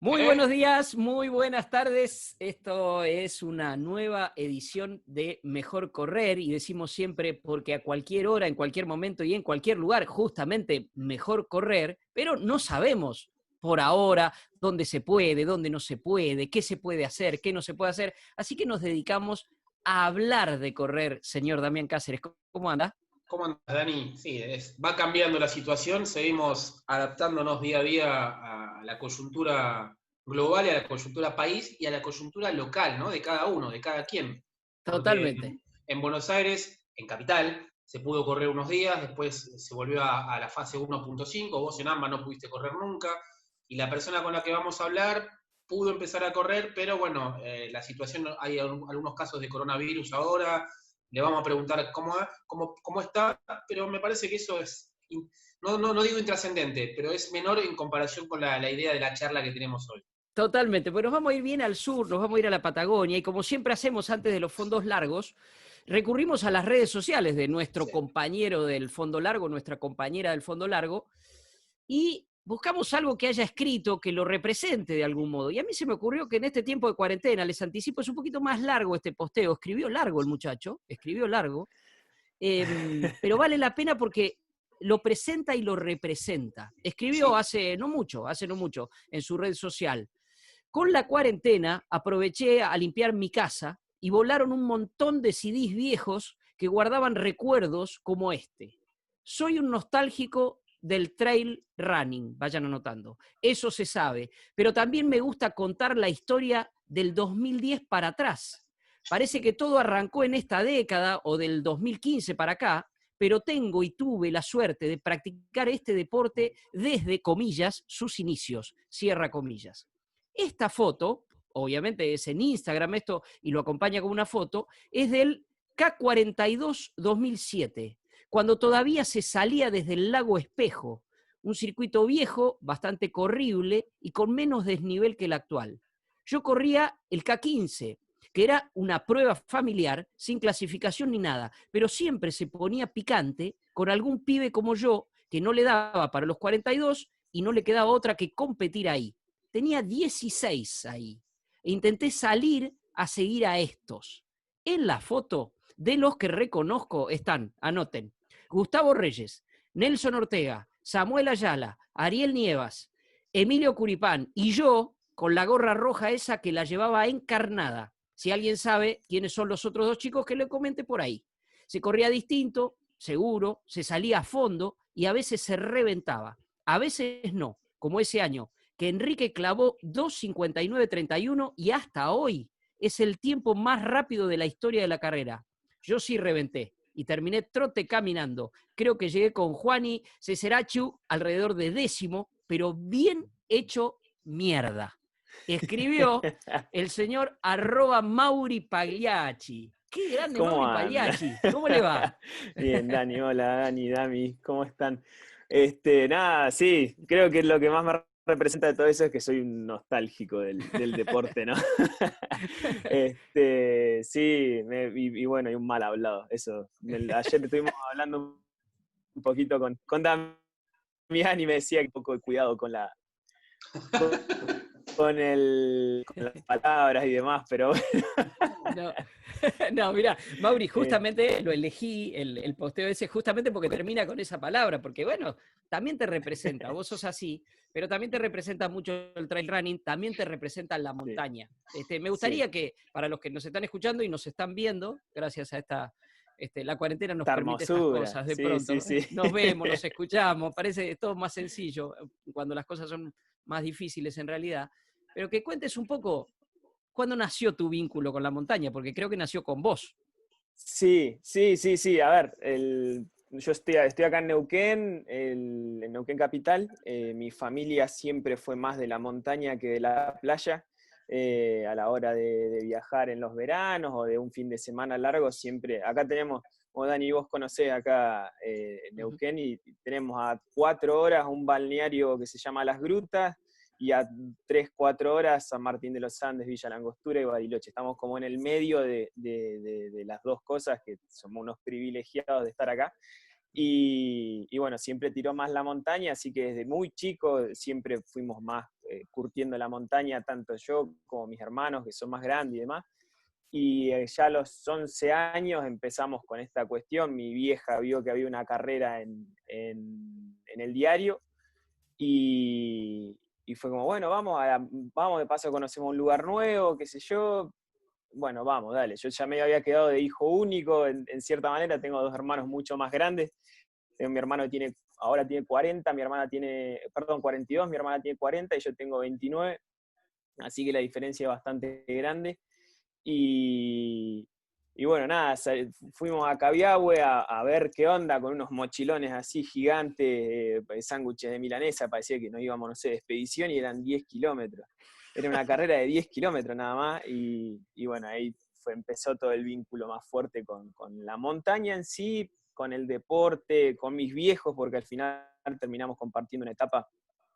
Muy buenos días, muy buenas tardes. Esto es una nueva edición de Mejor Correr y decimos siempre porque a cualquier hora, en cualquier momento y en cualquier lugar, justamente mejor correr, pero no sabemos por ahora dónde se puede, dónde no se puede, qué se puede hacer, qué no se puede hacer. Así que nos dedicamos a hablar de correr, señor Damián Cáceres. ¿Cómo anda? ¿Cómo andas, Dani? Sí, va cambiando la situación, seguimos adaptándonos día a día a la coyuntura global y a la coyuntura país y a la coyuntura local, ¿no? De cada uno, de cada quien. Porque Totalmente. en Buenos Aires, en Capital, se pudo correr unos días, después se volvió a la fase 1.5, vos en AMBA no pudiste correr nunca, y la persona con la que vamos a hablar pudo empezar a correr, pero bueno, la situación, hay algunos casos de coronavirus ahora, le vamos a preguntar cómo está, pero me parece que eso es, no digo intrascendente, pero es menor en comparación con la idea de la charla que tenemos hoy. Totalmente, pues nos vamos a ir bien al sur, nos vamos a ir a la Patagonia y como siempre hacemos antes de los fondos largos, recurrimos a las redes sociales de nuestro Sí. compañero del fondo largo, nuestra compañera del fondo largo, y buscamos algo que haya escrito, que lo represente de algún modo. Y a mí se me ocurrió que en este tiempo de cuarentena, les anticipo, es un poquito más largo este posteo, escribió largo el muchacho, escribió largo, pero vale la pena porque lo presenta y lo representa. Escribió Sí. hace no mucho, en su red social. Con la cuarentena aproveché a limpiar mi casa y volaron un montón de CDs viejos que guardaban recuerdos como este. Soy un nostálgico del trail running, vayan anotando. Eso se sabe, pero también me gusta contar la historia del 2010 para atrás. Parece que todo arrancó en esta década o del 2015 para acá, pero tengo y tuve la suerte de practicar este deporte desde, comillas, sus inicios, cierra comillas. Esta foto, obviamente es en Instagram esto y lo acompaña con una foto, es del K42 2007, cuando todavía se salía desde el lago Espejo, un circuito viejo, bastante corrible y con menos desnivel que el actual. Yo corría el K15, que era una prueba familiar, sin clasificación ni nada, pero siempre se ponía picante con algún pibe como yo, que no le daba para los 42 y no le quedaba otra que competir ahí. Tenía 16 ahí. E intenté salir a seguir a estos. En la foto, de los que reconozco están, anoten, Gustavo Reyes, Nelson Ortega, Samuel Ayala, Ariel Nievas, Emilio Curipán y yo con la gorra roja esa que la llevaba encarnada. Si alguien sabe quiénes son los otros dos chicos, que le comente por ahí. Se corría distinto, seguro, se salía a fondo y a veces se reventaba. A veces no, como ese año, que Enrique clavó 2:59:31 y hasta hoy es el tiempo más rápido de la historia de la carrera. Yo sí reventé y terminé trote caminando. Creo que llegué con Juani Ceserachu alrededor de décimo, pero bien hecho mierda. Escribió el señor @Mauri Pagliacci. ¡Qué grande ¿Cómo Mauri anda? Pagliacci! ¿Cómo le va? Bien, Dani, hola Dani, Dami, ¿cómo están? Nada, sí, creo que lo que más me representa de todo eso es que soy un nostálgico del deporte, ¿no? Sí, y bueno, y un mal hablado, eso. Ayer estuvimos hablando un poquito con Damián y me decía que un poco de cuidado con, con las palabras y demás, pero bueno. No, no, mira, Mauri, Eh, justamente lo elegí, el posteo ese, justamente porque termina con esa palabra, porque bueno, también te representa, vos sos así, pero también te representa mucho el trail running, también te representa la sí, montaña. Me sí, gustaría que para los que nos están escuchando y nos están viendo, gracias a esta, la cuarentena nos esta permite estas hermosura, cosas de sí, sí, pronto, sí. nos vemos, nos escuchamos, parece todo más sencillo cuando las cosas son más difíciles en realidad, pero que cuentes un poco. ¿Cuándo nació tu vínculo con la montaña? Porque creo que nació con vos. Sí, sí, sí, sí. A ver, yo estoy acá en Neuquén, en Neuquén Capital. Mi familia siempre fue más de la montaña que de la playa. A la hora de viajar en los veranos o de un fin de semana largo, siempre. Acá tenemos, como Dani, vos conocés acá Ujú. Neuquén, y tenemos a 4 horas un balneario que se llama Las Grutas, y a 3, 4 horas San Martín de los Andes, Villa Langostura y Bariloche. Estamos como en el medio de las dos cosas, que somos unos privilegiados de estar acá. Y bueno, siempre tiró más la montaña, así que desde muy chico siempre fuimos más curtiendo la montaña, tanto yo como mis hermanos, que son más grandes y demás. Y ya a los 11 años empezamos con esta cuestión. Mi vieja vio que había una carrera en el diario y fue como, bueno, vamos, de paso conocemos un lugar nuevo, qué sé yo. Bueno, vamos, dale. Yo ya me había quedado de hijo único, en cierta manera. Tengo dos hermanos mucho más grandes. Mi hermano ahora tiene 40, mi hermana tiene, perdón, 42, mi hermana tiene 40 y yo tengo 29. Así que la diferencia es bastante grande. Y bueno, nada, fuimos a Cabiahue a ver qué onda con unos mochilones así gigantes, sándwiches de milanesa, parecía que nos íbamos, no sé, de expedición y eran 10 kilómetros. Era una carrera de 10 kilómetros nada más y bueno, ahí empezó todo el vínculo más fuerte con la montaña en sí, con el deporte, con mis viejos, porque al final terminamos compartiendo una etapa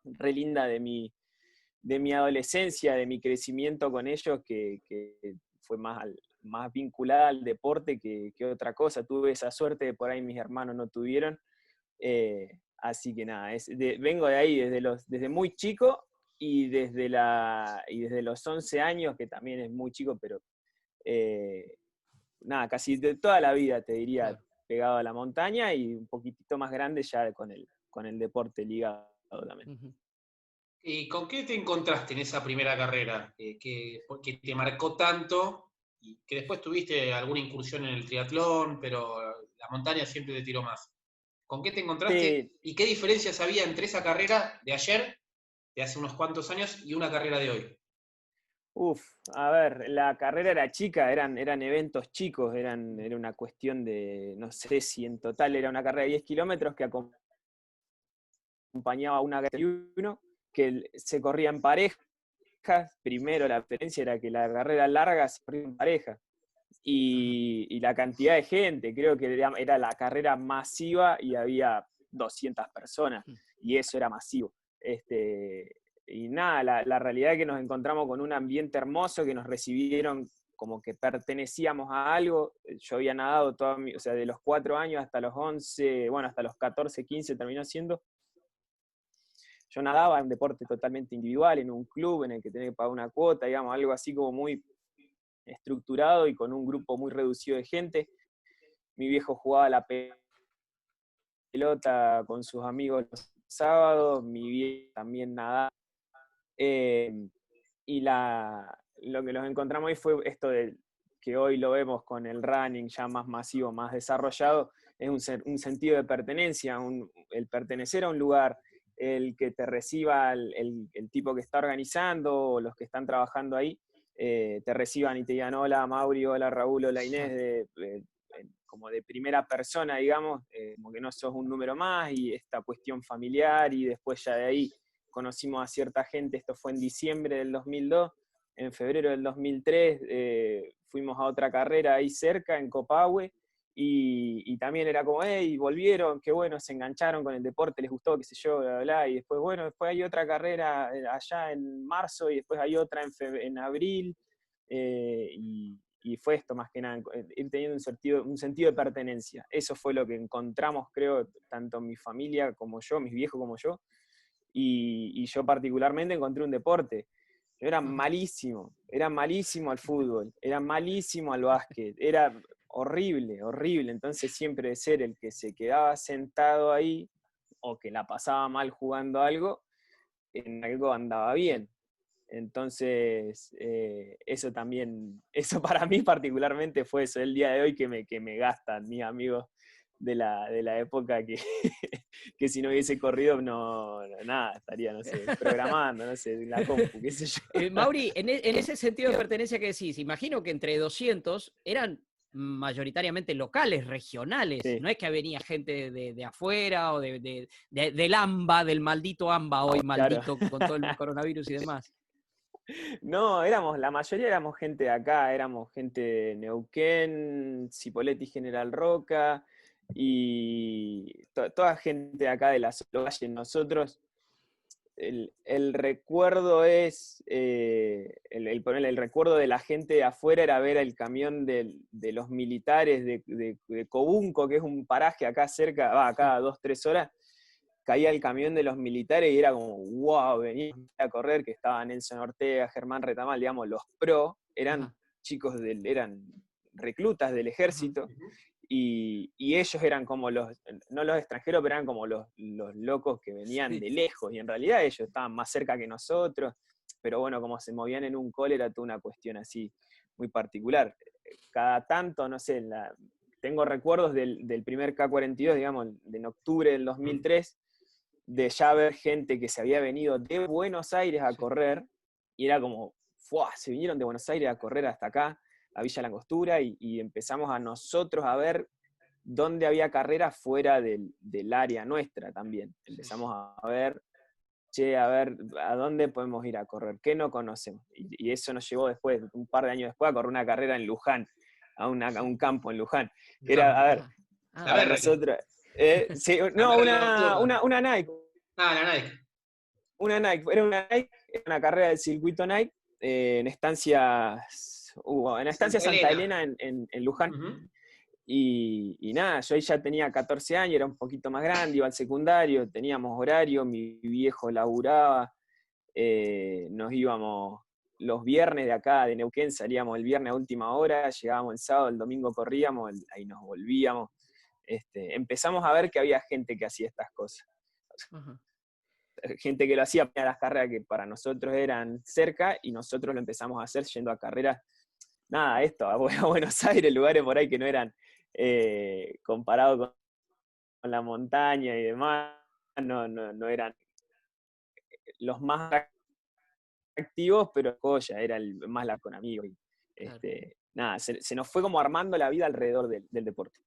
re linda de mi adolescencia, de mi crecimiento con ellos, que fue más vinculada al deporte que otra cosa. Tuve esa suerte de por ahí mis hermanos no tuvieron. Así que nada, vengo de ahí desde muy chico y desde los 11 años, que también es muy chico, pero nada, casi de toda la vida, te diría, Claro. pegado a la montaña y un poquitito más grande ya con el deporte ligado también. Ujú. ¿Y con qué te encontraste en esa primera carrera que te marcó tanto y que después tuviste alguna incursión en el triatlón, pero la montaña siempre te tiró más? ¿Con qué te encontraste Sí, y qué diferencias había entre esa carrera de ayer, de hace unos cuantos años, y una carrera de hoy? a ver, la carrera era chica, eran eventos chicos, era una cuestión de, no sé si en total era una carrera de 10 kilómetros que acompañaba a una 31, que se corría en parejas. Primero la diferencia era que la carrera larga se corría en pareja. Y la cantidad de gente, creo que era la carrera masiva y había 200 personas, y eso era masivo. Y nada, la realidad es que nos encontramos con un ambiente hermoso, que nos recibieron como que pertenecíamos a algo. Yo había nadado o sea, de los 4 años hasta los 11, bueno, hasta los 14, 15 terminó siendo. Yo nadaba en un deporte totalmente individual, en un club en el que tenía que pagar una cuota, digamos, algo así como muy estructurado y con un grupo muy reducido de gente. Mi viejo jugaba la pelota con sus amigos los sábados, mi viejo también nadaba. Y lo que nos encontramos ahí fue esto de que hoy lo vemos con el running ya más masivo, más desarrollado, es un sentido de pertenencia, el pertenecer a un lugar, el que te reciba el tipo que está organizando o los que están trabajando ahí, te reciban y te digan hola Mauri, hola Raúl, hola Inés, como de primera persona, digamos, como que no sos un número más, y esta cuestión familiar, y después ya de ahí conocimos a cierta gente. Esto fue en diciembre del 2002, en febrero del 2003 fuimos a otra carrera ahí cerca, en Copahue, y también era como, hey, volvieron, qué bueno, se engancharon con el deporte, les gustó, qué sé yo, bla, bla, y después, bueno, después hay otra carrera allá en marzo, y después hay otra en abril, y fue esto más que nada, ir teniendo un sentido de pertenencia. Eso fue lo que encontramos, creo, tanto mi familia como yo, mis viejos como yo, y yo particularmente encontré un deporte. Yo era malísimo al fútbol, era malísimo al básquet, era horrible, horrible. Entonces siempre de ser el que se quedaba sentado ahí o que la pasaba mal jugando algo, en algo andaba bien. Entonces, eso también, eso para mí particularmente fue eso, el día de hoy que me gastan mis amigos de la época que si no hubiese corrido, nada, estaría, no sé, programando, no sé, en la compu, qué sé yo. Mauri, en ese sentido de pertenencia que decís, imagino que entre 200 eran mayoritariamente locales, regionales, Sí, no es que venía gente de afuera o del AMBA, del maldito AMBA hoy, claro. maldito con todo el coronavirus y demás. No, la mayoría éramos gente de acá, éramos gente de Neuquén, Cipolletti, General Roca, y toda gente de acá de la zona valle. Nosotros, el recuerdo es, el recuerdo de la gente de afuera era ver el camión de los militares de Cobunco, que es un paraje acá cerca, acá a 2-3 horas, caía el camión de los militares y era como, wow, venía a correr, que estaba Nelson Ortega, Germán Retamal, digamos, los pro, eran Ajá. chicos eran reclutas del ejército, Ujú. y ellos eran como no los extranjeros, pero eran como los locos que venían Sí. de lejos, y en realidad ellos estaban más cerca que nosotros, pero bueno, como se movían en un cole era toda una cuestión así muy particular. Cada tanto, no sé, tengo recuerdos del primer K42, digamos, en octubre del 2003, de ya ver gente que se había venido de Buenos Aires a correr, y era como, ¡fua! Se vinieron de Buenos Aires a correr hasta acá, a Villa Langostura, y empezamos a nosotros a ver dónde había carreras fuera del área nuestra también. Empezamos a ver, che, a ver, ¿a dónde podemos ir a correr? ¿Qué no conocemos? Y eso nos llevó después, un par de años después, a correr una carrera en Luján, a un campo en Luján, que era, a ver, Ajá. Ah, La para Merrell. nosotros, sí, La no, Merrell nocturna. una Nike, La Nike. era una Nike, era una carrera del circuito Nike, en estancia Santa Santa Elena. Elena en Luján. Ujú. Y nada, yo ahí ya tenía 14 años, era un poquito más grande, iba al secundario, teníamos horario, mi viejo laburaba, nos íbamos los viernes de acá, de Neuquén, salíamos el viernes a última hora, llegábamos el sábado, el domingo corríamos, ahí nos volvíamos. Empezamos a ver que había gente que hacía estas cosas. Ajá. Gente que lo hacía para las carreras que para nosotros eran cerca, y nosotros lo empezamos a hacer yendo a carreras, nada, a Buenos Aires, lugares por ahí que no eran, comparado con la montaña y demás, no eran los más activos, pero joya, era el más la con amigos. Y, Claro. nada, se nos fue como armando la vida alrededor del deporte.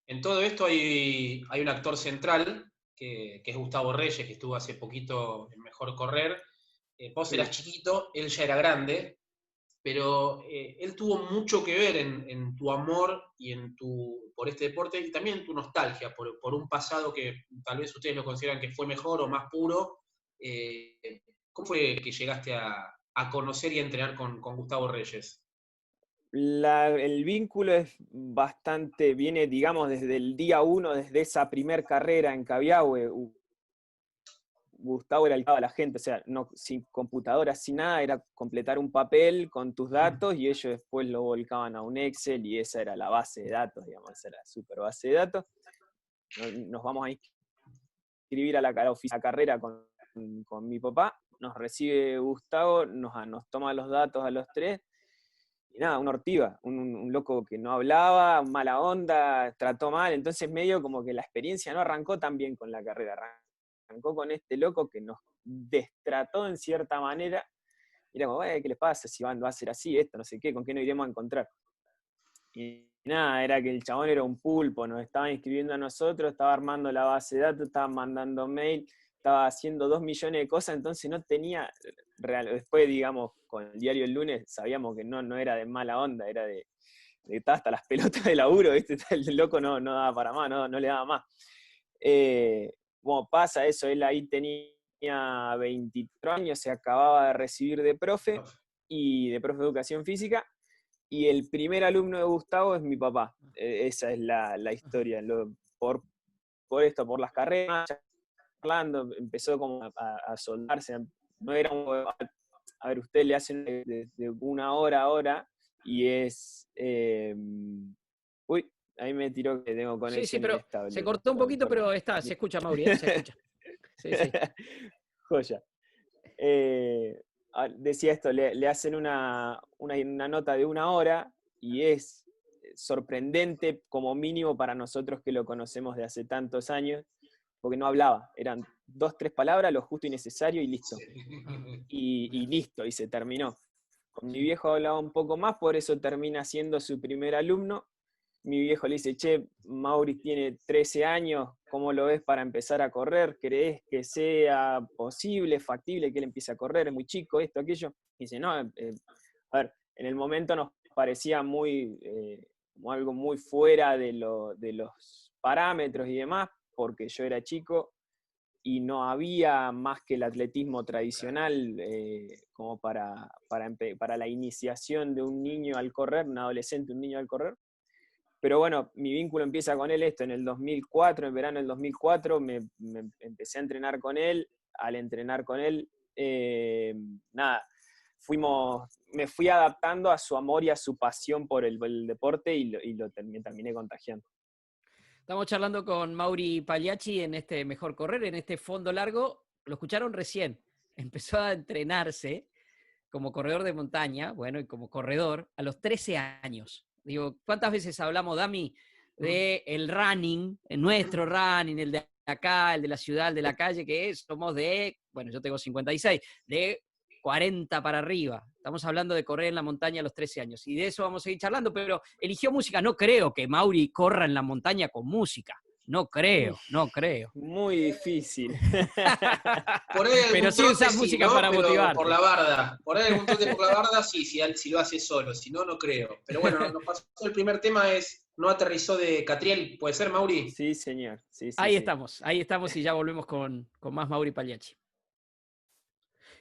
En todo esto hay un actor central, que es Gustavo Reyes, que estuvo hace poquito en Mejor Correr. Vos eras Sí. chiquito, él ya era grande, pero él tuvo mucho que ver en tu amor y por este deporte, y también en tu nostalgia por un pasado que tal vez ustedes lo consideran que fue mejor o más puro. Eh, ¿Cómo fue que llegaste a conocer y a entrenar con Gustavo Reyes? El vínculo es bastante, viene, digamos, desde el día uno, desde esa primer carrera en Cabiahue. Gustavo era el que daba a la gente, o sea, no, sin computadora, sin nada, era completar un papel con tus datos, y ellos después lo volcaban a un Excel, y esa era la base de datos, digamos, esa era la super base de datos. Nos vamos a inscribir a la carrera con mi papá, nos recibe Gustavo, nos toma los datos a los tres, y nada, una ortiva, un loco que no hablaba, mala onda, trató mal, entonces medio como que la experiencia no arrancó tan bien con la carrera, arrancó con este loco que nos destrató en cierta manera, y era como, ¿qué les pasa? Si va a ser así, esto, no sé qué, ¿con qué nos iremos a encontrar? Y nada, era que el chabón era un pulpo, nos estaba inscribiendo a nosotros, estaba armando la base de datos, estaba mandando mail, estaba haciendo 2 millones de cosas, entonces no tenía, después digamos, con el diario El Lunes, sabíamos que no era de mala onda, era de estar hasta las pelotas de laburo, ¿viste? El loco no daba para más, no le daba más. Bueno, pasa eso, él ahí tenía 23 años, se acababa de recibir de profe de educación física, y el primer alumno de Gustavo es mi papá. Esa es la historia. Por esto, por las carreras, charlando, empezó como a soldarse. No era a ver, usted le hacen de 1 hora a hora, y es... uy, ahí me tiró que tengo Sí, sí, conexión pero se inestable. cortó un poquito, Perdón. pero está, se escucha, Mauri, ¿eh? Se escucha. Sí, sí. Joya. Decía esto, le hacen una nota de 1 hora, y es sorprendente como mínimo para nosotros que lo conocemos de hace tantos años, porque no hablaba, eran 2, 3 palabras, lo justo y necesario, y listo. Y listo, y se terminó. Con mi viejo hablaba un poco más, por eso termina siendo su primer alumno. Mi viejo le dice, che, Mauri tiene 13 años, ¿cómo lo ves para empezar a correr? ¿Crees que sea posible, factible que él empiece a correr? Es muy chico, esto, aquello. Y dice, no, a ver, en el momento nos parecía como algo muy fuera de los parámetros y demás, porque yo era chico y no había más que el atletismo tradicional, como para la iniciación de un niño al correr, un adolescente, un niño al correr. Pero bueno, mi vínculo empieza con él en el 2004, en verano del 2004, me empecé a entrenar con él. Al entrenar con él, nada, me fui adaptando a su amor y a su pasión por el deporte y me terminé contagiando. Estamos charlando con Mauri Pagliacci en este Mejor Correr, en este fondo largo. Lo escucharon recién. Empezó a entrenarse como corredor de montaña, bueno, y como corredor, a los 13 años. Digo, ¿cuántas veces hablamos, Dami, de el running, nuestro running, el de acá, el de la ciudad, el de la calle, que somos de, bueno, yo tengo 56, de 40 para arriba. Estamos hablando de correr en la montaña a los 13 años. Y de eso vamos a seguir charlando, pero eligió música. No creo que Mauri corra en la montaña con música. No creo. Muy difícil. Por ahí Pero sí usás música, ¿no? Para pero motivarte. Por la barda. Por ahí algún trote por la barda, sí, si lo hace solo. Si no, no creo. Pero bueno, nos pasó el primer tema, no aterrizó de Catriel. ¿Puede ser, Mauri? Sí, señor. Sí, ahí estamos y ya volvemos con más Mauri Pagliacci.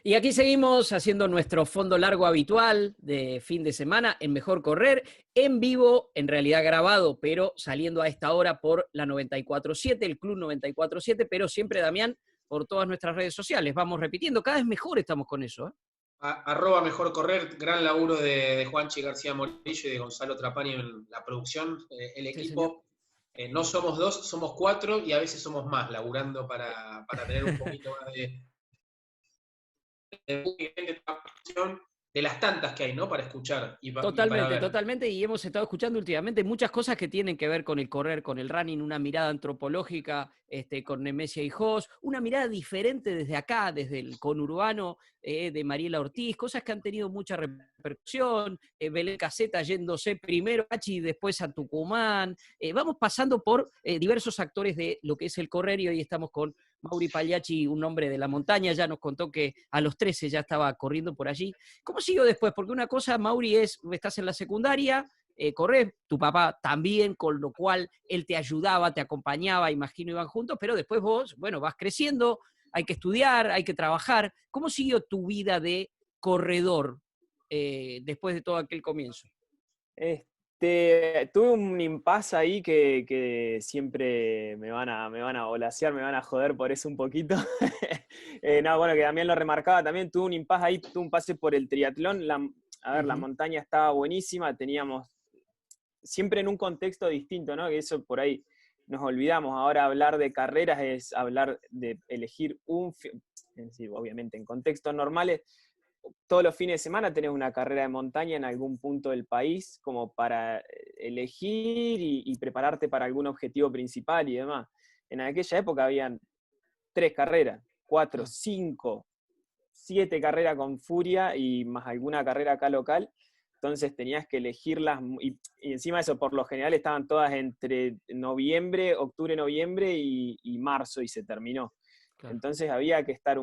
Y aquí seguimos haciendo nuestro fondo largo habitual de fin de semana en Mejor Correr, en vivo, en realidad grabado, pero saliendo a esta hora por la 94.7, el Club 94.7, pero siempre, Damián, por todas nuestras redes sociales. Vamos repitiendo, cada vez mejor estamos con eso. @ Mejor Correr, gran laburo de Juanchi García Morillo y de Gonzalo Trapani en la producción, el equipo. Sí, no somos 2, somos 4 y a veces somos más, laburando para tener un poquito más de las tantas que hay, ¿no? Para escuchar y Totalmente, para ver. Totalmente, y hemos estado escuchando últimamente muchas cosas que tienen que ver con el correr, con el running, una mirada antropológica con Nemesia y Jos, una mirada diferente desde acá, desde el conurbano de Mariela Ortiz, cosas que han tenido mucha repercusión, Belén Caseta yéndose primero a Hachi, después a Tucumán, vamos pasando por diversos actores de lo que es el correr y hoy estamos con Mauri Pagliacci, un hombre de la montaña, ya nos contó que a los 13 ya estaba corriendo por allí. ¿Cómo siguió después? Porque una cosa, Mauri, estás en la secundaria, corres, tu papá también, con lo cual él te ayudaba, te acompañaba, imagino iban juntos, pero después vos, bueno, vas creciendo, hay que estudiar, hay que trabajar. ¿Cómo siguió tu vida de corredor después de todo aquel comienzo? Tuve un impasse ahí que siempre me van a volasear, me van a joder por eso un poquito. No, bueno, que también lo remarcaba, también tuve un impasse ahí, tuve un pase por el triatlón. La montaña estaba buenísima, teníamos siempre en un contexto distinto, ¿no? Que eso por ahí nos olvidamos. Ahora hablar de carreras es hablar de elegir obviamente en contextos normales. Todos los fines de semana tenés una carrera de montaña en algún punto del país como para elegir y prepararte para algún objetivo principal y demás. En aquella época habían 3 carreras, 4, 5, 7 carreras con furia y más alguna carrera acá local. Entonces tenías que elegirlas y encima de eso, por lo general estaban todas entre octubre, noviembre y marzo y se terminó. Claro. Entonces había que estar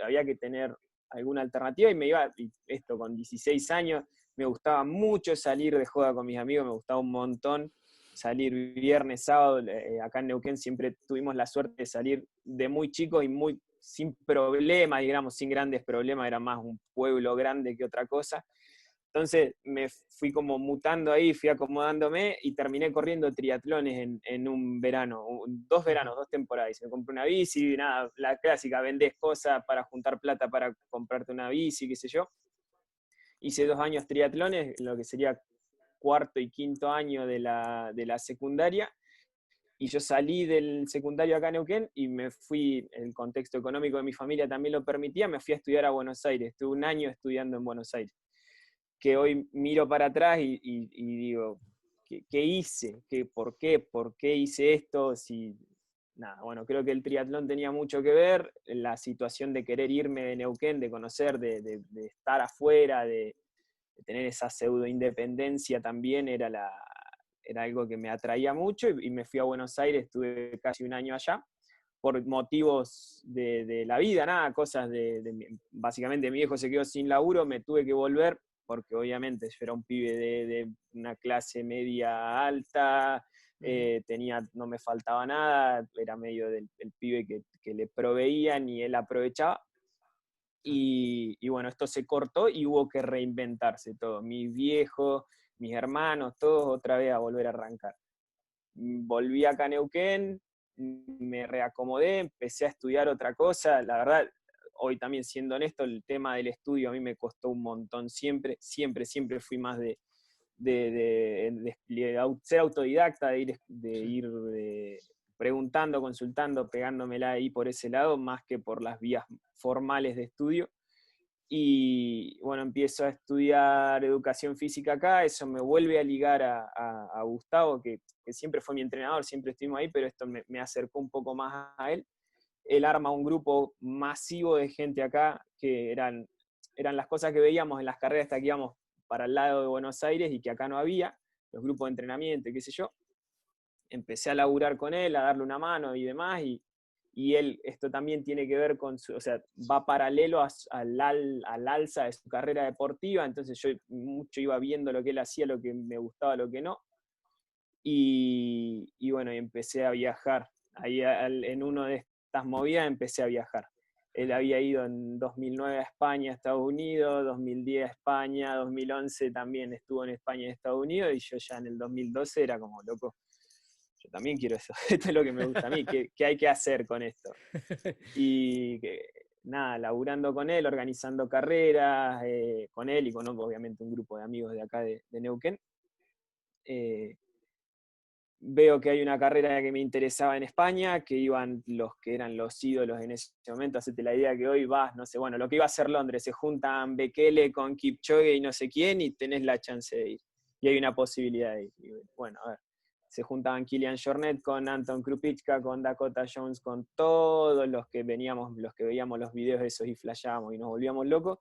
había que tener alguna alternativa y me iba, y esto con 16 años, me gustaba mucho salir de joda con mis amigos, me gustaba un montón salir viernes, sábado, acá en Neuquén siempre tuvimos la suerte de salir de muy chicos y muy sin problemas, digamos, sin grandes problemas, era más un pueblo grande que otra cosa. Entonces me fui como mutando ahí, fui acomodándome y terminé corriendo triatlones en un verano, 2 veranos, 2 temporadas. Me compré una bici, nada, la clásica, vendés cosas para juntar plata para comprarte una bici, qué sé yo. Hice 2 años triatlones, lo que sería 4º y 5º año de la secundaria. Y yo salí del secundario acá en Neuquén y me fui, el contexto económico de mi familia también lo permitía, me fui a estudiar a Buenos Aires. Estuve 1 año estudiando en Buenos Aires. Que hoy miro para atrás y digo, ¿qué hice? ¿Por qué hice esto? Nada, bueno, creo que el triatlón tenía mucho que ver, la situación de querer irme de Neuquén, de conocer, de estar afuera, de tener esa pseudo independencia también era algo que me atraía mucho y me fui a Buenos Aires, estuve casi 1 año allá por motivos de la vida, nada, cosas básicamente mi viejo se quedó sin laburo, me tuve que volver porque obviamente yo era un pibe de una clase media alta, no me faltaba nada, era medio del pibe que le proveían y él aprovechaba. Y bueno, esto se cortó y hubo que reinventarse todo. Mi viejo, mis hermanos, todos otra vez a volver a arrancar. Volví acá a Neuquén, me reacomodé, empecé a estudiar otra cosa. La verdad, hoy también siendo honesto, el tema del estudio a mí me costó un montón siempre fui más de ser autodidacta, de ir preguntando, consultando, pegándomela ahí por ese lado, más que por las vías formales de estudio. Y bueno, empiezo a estudiar educación física acá, eso me vuelve a ligar a Gustavo, que siempre fue mi entrenador, siempre estuvimos ahí, pero esto me acercó un poco más a él. Él arma un grupo masivo de gente acá, que eran las cosas que veíamos en las carreras hasta que íbamos para el lado de Buenos Aires y que acá no había, los grupos de entrenamiento, qué sé yo. Empecé a laburar con él, a darle una mano y demás, y él, esto también tiene que ver con o sea, va paralelo al alza de su carrera deportiva, entonces yo mucho iba viendo lo que él hacía, lo que me gustaba, lo que no, y bueno, y empecé a viajar. Ahí en una de estas movidas empecé a viajar. Él había ido en 2009 a España, a Estados Unidos, 2010 a España, 2011 también estuvo en España y Estados Unidos, y yo ya en el 2012 era como, loco, yo también quiero eso, esto es lo que me gusta a mí, ¿qué hay que hacer con esto? Y nada, laburando con él, organizando carreras, con él y con obviamente un grupo de amigos de acá de Neuquén. Veo que hay una carrera que me interesaba en España, que iban los que eran los ídolos en ese momento, hacete la idea que hoy vas, no sé, bueno, lo que iba a ser Londres, se juntan Bekele con Kipchoge y no sé quién, y tenés la chance de ir. Y hay una posibilidad de ir. Y bueno, a ver, se juntaban Kilian Jornet con Anton Krupicka, con Dakota Jones, con todos los que veíamos los videos esos y flashábamos y nos volvíamos locos.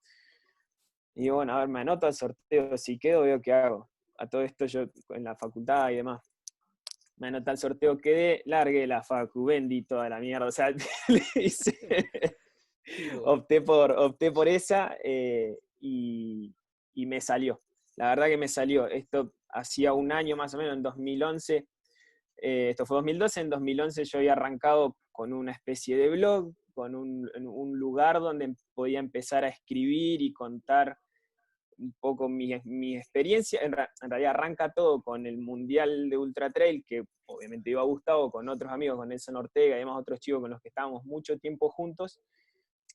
Y digo, bueno, a ver, me anoto al sorteo, si quedo veo qué hago. A todo esto yo en la facultad y demás. Me anoté al sorteo, quedé, largué la facu, vendí toda la mierda, o sea, opté por esa y me salió. La verdad que me salió. Esto hacía un año más o menos, en 2011, esto fue 2012, en 2011 yo había arrancado con una especie de blog, con un lugar donde podía empezar a escribir y contar un poco mi experiencia. En realidad arranca todo con el Mundial de Ultra Trail, que obviamente iba a Gustavo, con otros amigos, con Nelson Ortega y además otros chicos con los que estábamos mucho tiempo juntos,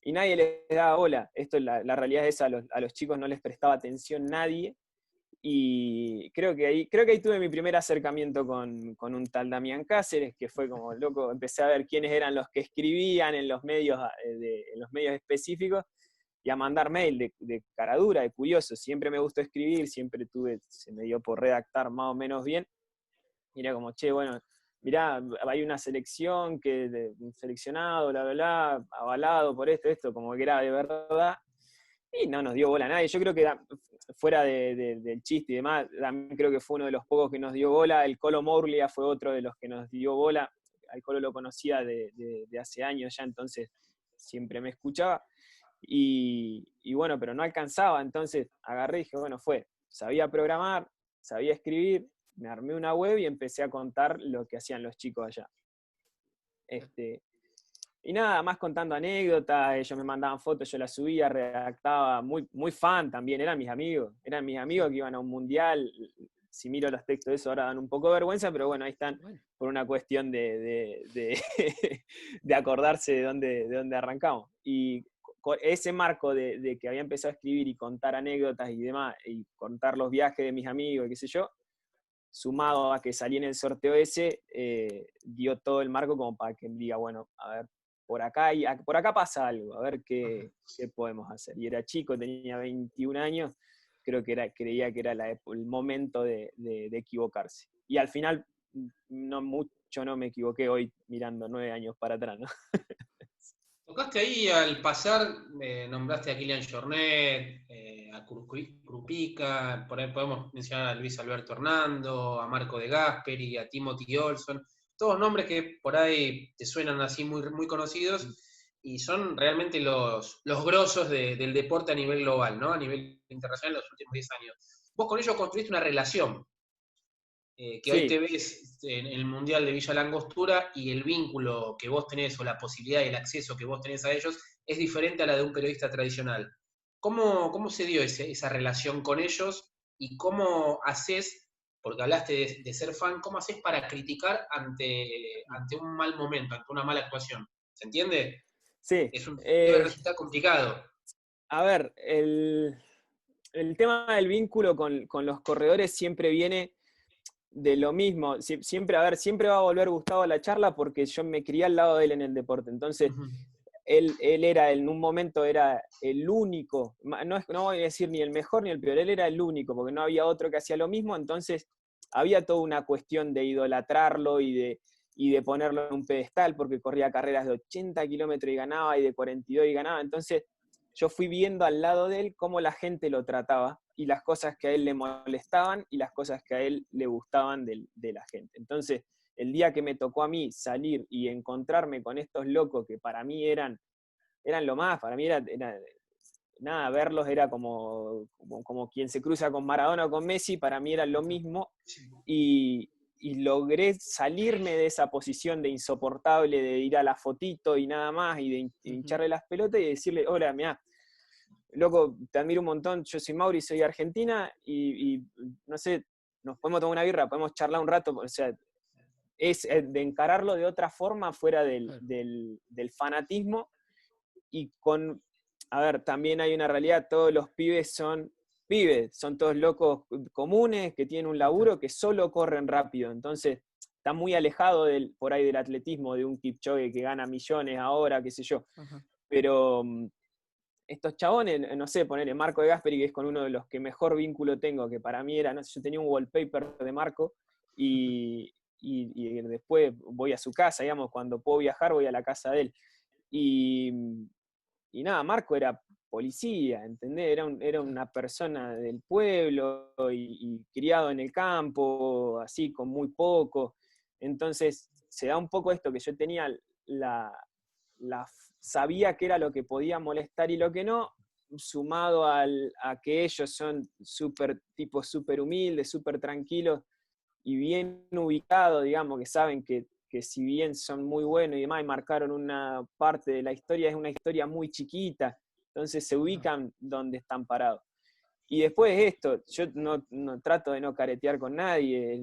y nadie les daba bola. Esto, la realidad es esa, a los chicos no les prestaba atención nadie, y creo que ahí tuve mi primer acercamiento con un tal Damián Cáceres, que fue como loco, empecé a ver quiénes eran los que escribían en los medios específicos, y a mandar mail de caradura, de curioso. Siempre me gustó escribir, siempre se me dio por redactar más o menos bien. Y era como, che, bueno, mirá, hay una selección, un seleccionado, bla, bla, bla, avalado por esto, como que era de verdad. Y no nos dio bola a nadie. Yo creo que fuera del chiste y demás, también creo que fue uno de los pocos que nos dio bola. El Colo Mourlia fue otro de los que nos dio bola. Al Colo lo conocía de hace años ya, entonces siempre me escuchaba. Y bueno, pero no alcanzaba, entonces agarré y dije, bueno, sabía programar, sabía escribir, me armé una web y empecé a contar lo que hacían los chicos allá. Y nada, más contando anécdotas, ellos me mandaban fotos, yo las subía, redactaba, muy, muy fan también, eran mis amigos que iban a un mundial. Si miro los textos de eso ahora dan un poco de vergüenza, pero bueno, ahí están por una cuestión de acordarse de dónde arrancamos. Y ese marco de que había empezado a escribir y contar anécdotas y demás, y contar los viajes de mis amigos, qué sé yo, sumado a que salí en el sorteo ese, dio todo el marco como para que diga, bueno, a ver, por acá pasa algo, a ver qué podemos hacer. Y era chico, tenía 21 años, creía que era el momento de equivocarse. Y al final, no me equivoqué hoy mirando 9 años para atrás, ¿no? Tocaste ahí al pasar, nombraste a Kilian Jornet, a Krupicka, por ahí podemos mencionar a Luis Alberto Hernando, a Marco de Gasperi, a Timothy Olson, todos nombres que por ahí te suenan así muy, muy conocidos y son realmente los grosos del deporte a nivel global, ¿no? A nivel internacional en los últimos 10 años. Vos con ellos construiste una relación. Que sí. Hoy te ves en el Mundial de Villa Langostura y el vínculo que vos tenés o la posibilidad y el acceso que vos tenés a ellos es diferente a la de un periodista tradicional. ¿Cómo se dio esa relación con ellos y cómo haces, porque hablaste de ser fan, cómo haces para criticar ante un mal momento, ante una mala actuación. ¿Se entiende? Sí. Debe resultar complicado. A ver, el tema del vínculo con los corredores siempre viene de lo mismo. Siempre, a ver, siempre va a volver Gustavo a la charla porque yo me crié al lado de él en el deporte. Entonces, él era, en un momento era el único, no voy a decir ni el mejor ni el peor, él era el único, porque no había otro que hacía lo mismo, entonces había toda una cuestión de idolatrarlo y de ponerlo en un pedestal, porque corría carreras de 80 kilómetros y ganaba, y de 42 y ganaba. Entonces yo fui viendo al lado de él cómo la gente lo trataba, y las cosas que a él le molestaban, y las cosas que a él le gustaban de la gente. Entonces, el día que me tocó a mí salir y encontrarme con estos locos que para mí eran lo más, para mí era nada, verlos era como quien se cruza con Maradona o con Messi, para mí era lo mismo, y logré salirme de esa posición de insoportable, de ir a la fotito y nada más, y de hincharle las pelotas y decirle, hola, mirá, loco, te admiro un montón, yo soy Mauri, soy de Argentina, y no sé, nos podemos tomar una birra, podemos charlar un rato, o sea, es de encararlo de otra forma fuera del fanatismo, y a ver, también hay una realidad, todos los pibes son todos locos comunes, que tienen un laburo, que solo corren rápido, entonces está muy alejado por ahí del atletismo, de un Kipchoge que gana millones ahora, qué sé yo. Ajá. Pero estos chabones, no sé, ponerle Marco de Gasperi, que es con uno de los que mejor vínculo tengo, que para mí era, no sé, yo tenía un wallpaper de Marco, y después voy a su casa, digamos, cuando puedo viajar voy a la casa de él. Y nada, Marco era policía, ¿entendés? Era una persona del pueblo y criado en el campo, así, con muy poco. Entonces, se da un poco esto, que yo tenía sabía que era lo que podía molestar y lo que no, sumado a que ellos son tipos súper humildes, súper tranquilos y bien ubicados, digamos, que saben que si bien son muy buenos y demás, y marcaron una parte de la historia, es una historia muy chiquita, entonces se ubican donde están parados. Y después esto, yo no trato de no caretear con nadie,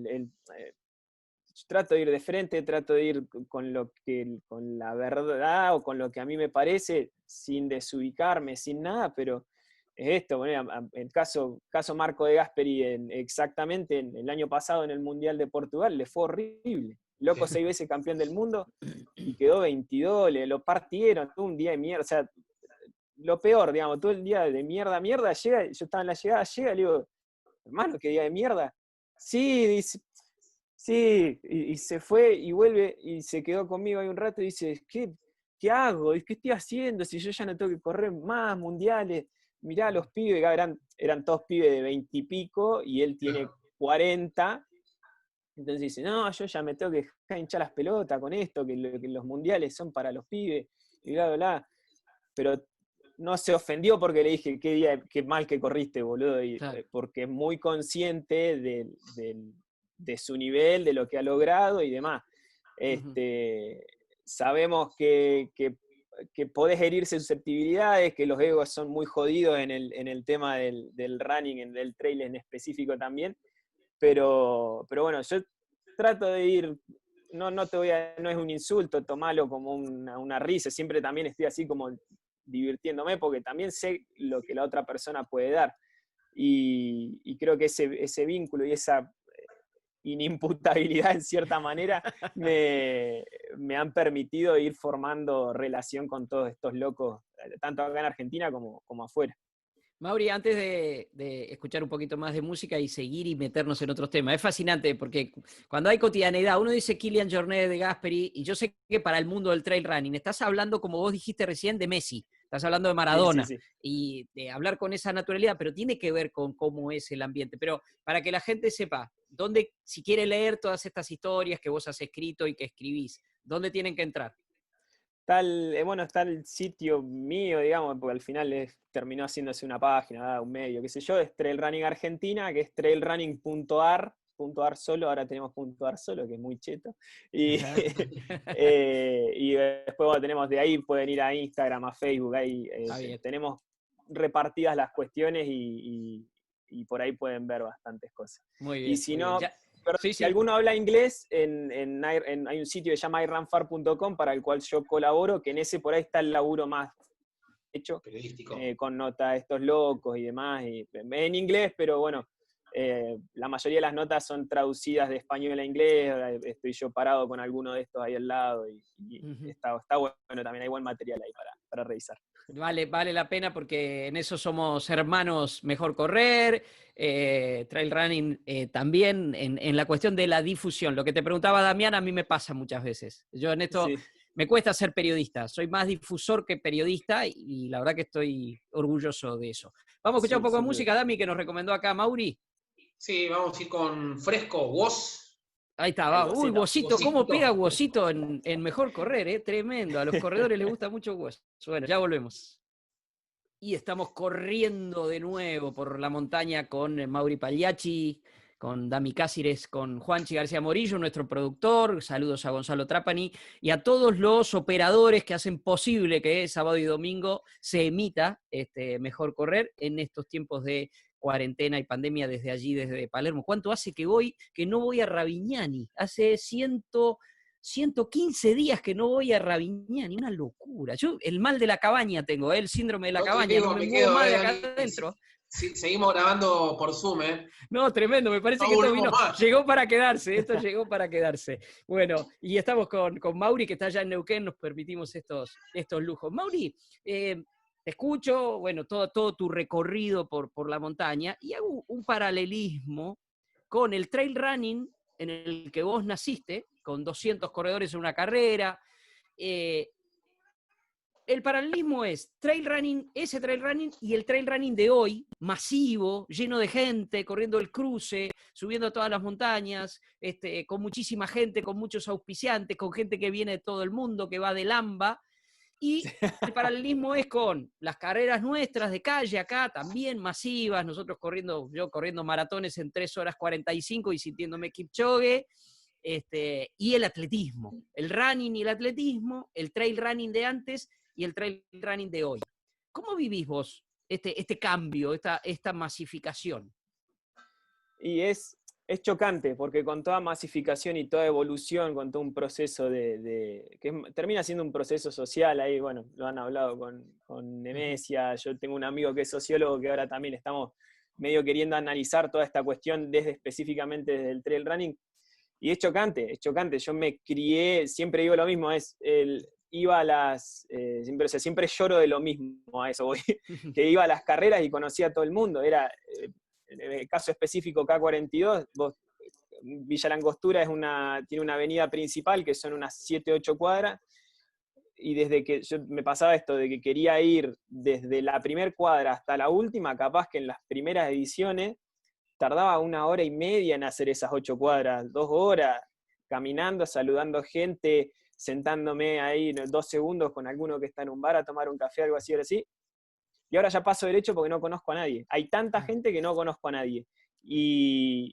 yo trato de ir de frente, trato de ir con la verdad o con lo que a mí me parece, sin desubicarme, sin nada, pero es esto, bueno, el caso Marco de Gasperi, exactamente en el año pasado en el Mundial de Portugal, le fue horrible. Loco, 6 veces campeón del mundo y quedó 22, lo partieron, todo un día de mierda, o sea, lo peor, digamos, todo el día de mierda, llega, yo estaba en la llegada, le digo, hermano, qué día de mierda. Sí, dice, sí, y se fue y vuelve y se quedó conmigo ahí un rato y dice, ¿qué hago? ¿Qué estoy haciendo si yo ya no tengo que correr más mundiales? Mirá, los pibes, eran todos pibes de 20 y pico y él tiene 40. Entonces dice, no, yo ya me tengo que hinchar las pelotas con esto, que los mundiales son para los pibes, y bla, bla, bla. Pero no se ofendió porque le dije, qué mal que corriste, boludo, claro. Porque es muy consciente de su nivel, de lo que ha logrado y demás. Sabemos que podés herir susceptibilidades, que los egos son muy jodidos en el tema del running, del trail en específico también, pero bueno, yo trato de ir, no es un insulto, tomalo como una risa, siempre también estoy así como divirtiéndome, porque también sé lo que la otra persona puede dar, y creo que ese vínculo y esa inimputabilidad en cierta manera me han permitido ir formando relación con todos estos locos, tanto acá en Argentina como afuera. Mauri, antes de escuchar un poquito más de música y seguir y meternos en otros temas, es fascinante porque cuando hay cotidianidad, uno dice Kilian Jornet de Gasperi, y yo sé que para el mundo del trail running estás hablando, como vos dijiste recién, de Messi, estás hablando de Maradona, sí. Y de hablar con esa naturalidad, pero tiene que ver con cómo es el ambiente. Pero para que la gente sepa, ¿dónde, si quiere leer todas estas historias que vos has escrito y que escribís, dónde tienen que entrar? Está el sitio mío, digamos, porque al final terminó haciéndose una página, un medio, qué sé yo, es Trail Running Argentina, que es trailrunning.ar, .ar solo, ahora tenemos .ar solo, que es muy cheto, y, y después tenemos de ahí, pueden ir a Instagram, a Facebook, ahí tenemos repartidas las cuestiones y y por ahí pueden ver bastantes cosas. Muy bien. Y si muy no, bien. si Sí. alguno habla inglés, hay un sitio que se llama iRunFar.com para el cual yo colaboro, que en ese por ahí está el laburo más hecho, Periodístico. con nota de estos locos y demás, y en inglés, pero bueno, la mayoría de las notas son traducidas de español a inglés, estoy yo parado con alguno de estos ahí al lado, y está bueno, también hay buen material ahí para revisar. Vale la pena porque en eso somos hermanos Mejor Correr, Trail Running también, en la cuestión de la difusión. Lo que te preguntaba Damián, a mí me pasa muchas veces. Yo en esto Sí. me cuesta ser periodista, soy más difusor que periodista y la verdad que estoy orgulloso de eso. Vamos a escuchar un poco de música, Dami, que nos recomendó acá Mauri. Sí, vamos a ir con Fresco, Woz. Ahí está, va. Uy, Wozito, ¿cómo pega Wozito Wozito en Mejor Correr? Tremendo, a los corredores les gusta mucho Woz. Bueno, ya volvemos. Y estamos corriendo de nuevo por la montaña con Mauri Pagliacci, con Dami Cáceres, con Juanchi García Morillo, nuestro productor. Saludos a Gonzalo Trapani y a todos los operadores que hacen posible que sábado y domingo se emita Mejor Correr en estos tiempos de cuarentena y pandemia desde allí, desde Palermo. ¿Cuánto hace que no voy a Ravignani? Hace 115 días que no voy a Ravignani, una locura. Yo el mal de la cabaña tengo, el síndrome de la cabaña, no me muevo más de acá adentro. Sí, seguimos grabando por Zoom, ¿eh? No, tremendo, me parece que esto llegó para quedarse, esto llegó para quedarse. Bueno, y estamos con Mauri, que está allá en Neuquén, nos permitimos estos lujos. Mauri, te escucho, bueno, todo tu recorrido por la montaña, y hago un paralelismo con el trail running en el que vos naciste, con 200 corredores en una carrera. El paralelismo es ese trail running y el trail running de hoy, masivo, lleno de gente, corriendo el cruce, subiendo todas las montañas, con muchísima gente, con muchos auspiciantes, con gente que viene de todo el mundo, que va del AMBA. Y el paralelismo es con las carreras nuestras de calle acá, también masivas, yo corriendo maratones en 3 horas 45 y sintiéndome Kipchoge, y el atletismo, el running y el atletismo, el trail running de antes y el trail running de hoy. ¿Cómo vivís vos este cambio, esta masificación? Y es chocante, porque con toda masificación y toda evolución, con todo un proceso que termina siendo un proceso social, ahí, bueno, lo han hablado con Nemesia, yo tengo un amigo que es sociólogo que ahora también estamos medio queriendo analizar toda esta cuestión específicamente desde el trail running, y es chocante, yo me crié, siempre digo lo mismo, iba a las, siempre lloro de lo mismo, a eso voy, que iba a las carreras y conocía a todo el mundo, era... En el caso específico K42, Villa Langostura tiene una avenida principal que son unas 7, 8 cuadras, y desde que me pasaba esto, de que quería ir desde la primera cuadra hasta la última, capaz que en las primeras ediciones tardaba 1 hora y media en hacer esas 8 cuadras, 2 horas, caminando, saludando gente, sentándome ahí 2 segundos con alguno que está en un bar a tomar un café, algo así, y ahora ya paso derecho porque no conozco a nadie. Hay tanta gente que no conozco a nadie. Y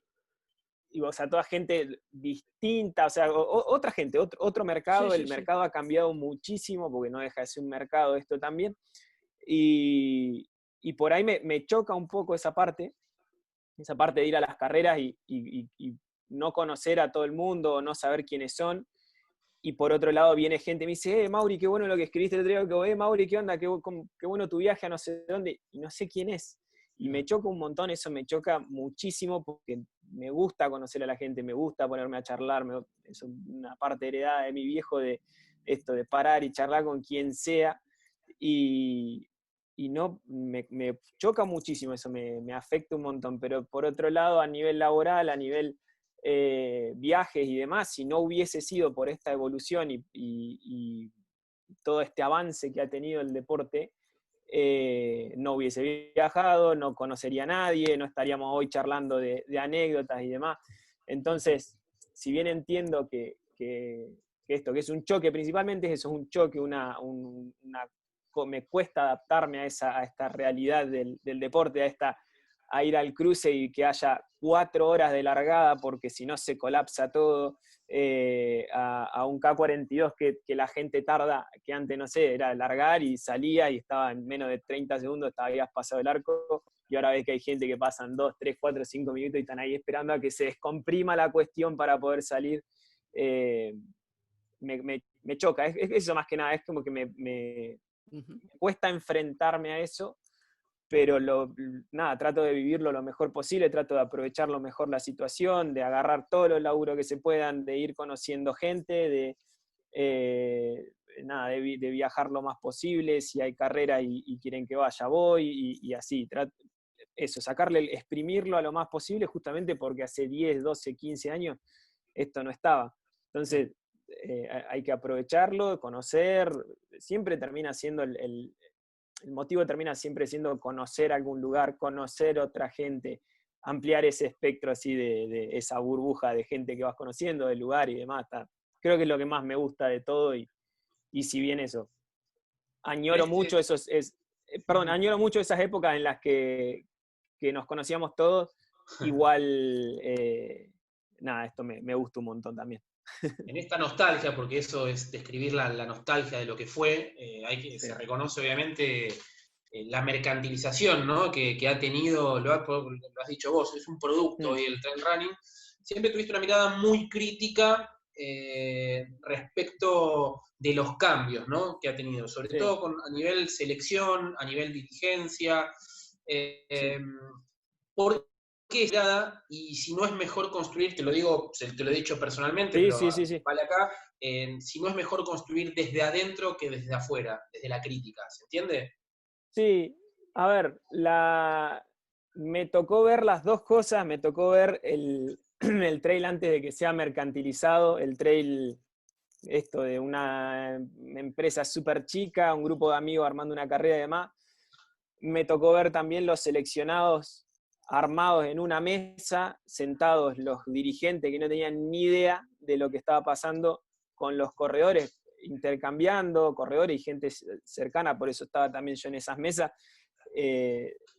o sea, toda gente distinta, o sea, otra gente, otro mercado. Sí, el mercado ha cambiado muchísimo, porque no deja de ser un mercado esto también. Y por ahí me choca un poco esa parte de ir a las carreras y no conocer a todo el mundo, no saber quiénes son. Y por otro lado viene gente y me dice, Mauri, qué bueno lo que escribiste el otro día, Mauri, ¿qué onda? Qué bueno tu viaje a no sé dónde, y no sé quién es. Y me choca un montón, eso me choca muchísimo, porque me gusta conocer a la gente, me gusta ponerme a charlar, es una parte heredada de mi viejo de esto, de parar y charlar con quien sea, y no, me choca muchísimo eso, me afecta un montón, pero por otro lado, a nivel laboral, a nivel... viajes y demás, si no hubiese sido por esta evolución y todo este avance que ha tenido el deporte, no hubiese viajado, no conocería a nadie, no estaríamos hoy charlando de anécdotas y demás. Entonces, si bien entiendo que esto, que es un choque, principalmente eso, es un choque, me cuesta adaptarme a esta realidad del deporte, a ir al cruce y que haya 4 horas de largada, porque si no se colapsa todo, a un K42 que la gente tarda, que antes, no sé, era largar y salía y estaba en menos de 30 segundos, habías pasado el arco, y ahora ves que hay gente que pasan 2, 3, 4, 5 minutos y están ahí esperando a que se descomprima la cuestión para poder salir. Me choca, es eso más que nada, es como que me cuesta enfrentarme a eso, pero nada, trato de vivirlo lo mejor posible, trato de aprovechar lo mejor la situación, de agarrar todos los laburos que se puedan, de ir conociendo gente, nada, de viajar lo más posible, si hay carrera y quieren que vaya, voy, y así, eso, exprimirlo a lo más posible, justamente porque hace 10, 12, 15 años esto no estaba. Entonces, hay que aprovecharlo, conocer, siempre termina siendo el motivo termina siempre siendo conocer algún lugar, conocer otra gente, ampliar ese espectro así de esa burbuja de gente que vas conociendo, del lugar y demás. Creo que es lo que más me gusta de todo y si bien eso, añoro mucho añoro mucho esas épocas en las que nos conocíamos todos, igual, nada, esto me gusta un montón también. En esta nostalgia, porque eso es describir la nostalgia de lo que fue, se reconoce obviamente la mercantilización, ¿no? que ha tenido, lo has dicho vos, es un producto hoy el trail running. Siempre tuviste una mirada muy crítica respecto de los cambios, ¿no? que ha tenido, sobre todo a nivel selección, a nivel dirigencia. ¿Por qué nada? Y si no es mejor construir, te lo digo, te lo he dicho personalmente, pero vale acá, si no es mejor construir desde adentro que desde afuera, desde la crítica, ¿se entiende? Sí, a ver, me tocó ver las dos cosas, me tocó ver el trail antes de que sea mercantilizado, el trail esto de una empresa súper chica, un grupo de amigos armando una carrera y demás. Me tocó ver también los seleccionados armados en una mesa, sentados los dirigentes que no tenían ni idea de lo que estaba pasando con los corredores, intercambiando corredores y gente cercana, por eso estaba también yo en esas mesas,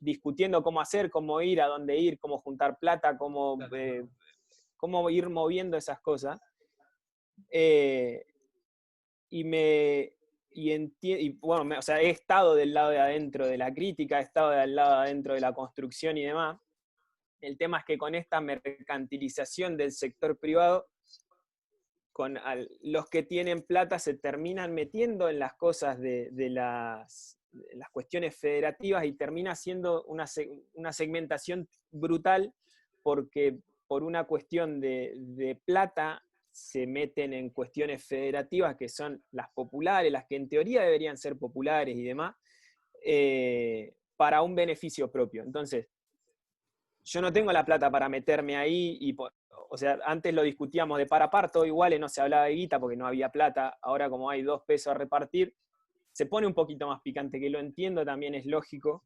discutiendo cómo hacer, cómo ir, a dónde ir, cómo juntar plata, cómo ir moviendo esas cosas. Bueno, o sea, he estado del lado de adentro de la crítica, he estado del lado de adentro de la construcción y demás. El tema es que con esta mercantilización del sector privado, los que tienen plata se terminan metiendo en las cosas de las cuestiones federativas y termina siendo una segmentación brutal porque por una cuestión de plata se meten en cuestiones federativas que son las populares, las que en teoría deberían ser populares y demás, para un beneficio propio. Entonces, yo no tengo la plata para meterme ahí, o sea, antes lo discutíamos de par a par, todo igual, no se hablaba de guita porque no había plata, ahora como hay 2 pesos a repartir, se pone un poquito más picante, que lo entiendo, también es lógico,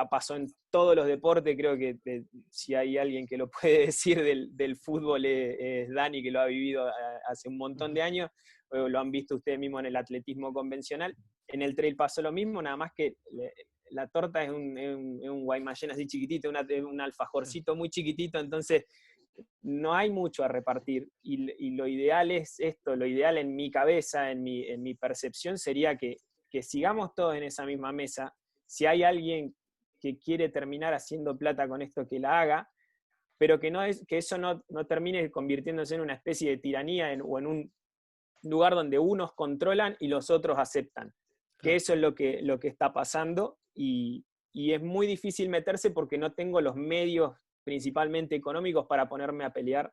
pasó en todos los deportes, creo que si hay alguien que lo puede decir del fútbol es Dani, que lo ha vivido hace un montón de años, lo han visto ustedes mismos en el atletismo convencional, en el trail pasó lo mismo, nada más que la torta es un guaymallén así chiquitito, un alfajorcito muy chiquitito, entonces no hay mucho a repartir, y lo ideal es esto, lo ideal en mi cabeza, en mi percepción, sería que sigamos todos en esa misma mesa. Si hay alguien que quiere terminar haciendo plata con esto, que la haga, pero que eso no termine convirtiéndose en una especie de tiranía o en un lugar donde unos controlan y los otros aceptan. Que eso es lo que está pasando, y es muy difícil meterse porque no tengo los medios principalmente económicos para ponerme a pelear,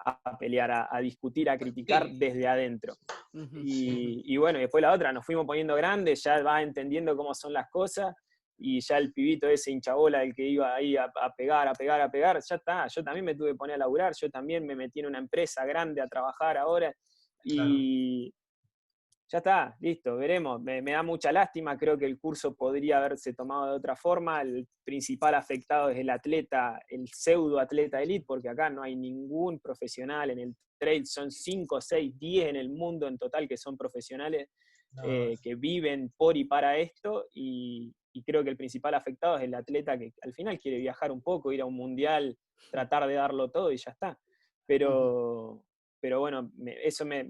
a discutir, a criticar desde adentro. Y bueno, después la otra, nos fuimos poniendo grandes, ya vas entendiendo cómo son las cosas, y ya el pibito ese hinchabola, el que iba ahí a pegar, ya está, yo también me tuve que poner a laburar, yo también me metí en una empresa grande a trabajar ahora, y ya está, listo, veremos. Me da mucha lástima, creo que el curso podría haberse tomado de otra forma. El principal afectado es el atleta, el pseudo atleta elite, porque acá no hay ningún profesional en el trail, son 5, 6, 10 en el mundo en total que son profesionales, que viven por y para esto, y creo que el principal afectado es el atleta que al final quiere viajar un poco, ir a un mundial, tratar de darlo todo y ya está. Pero bueno, eso me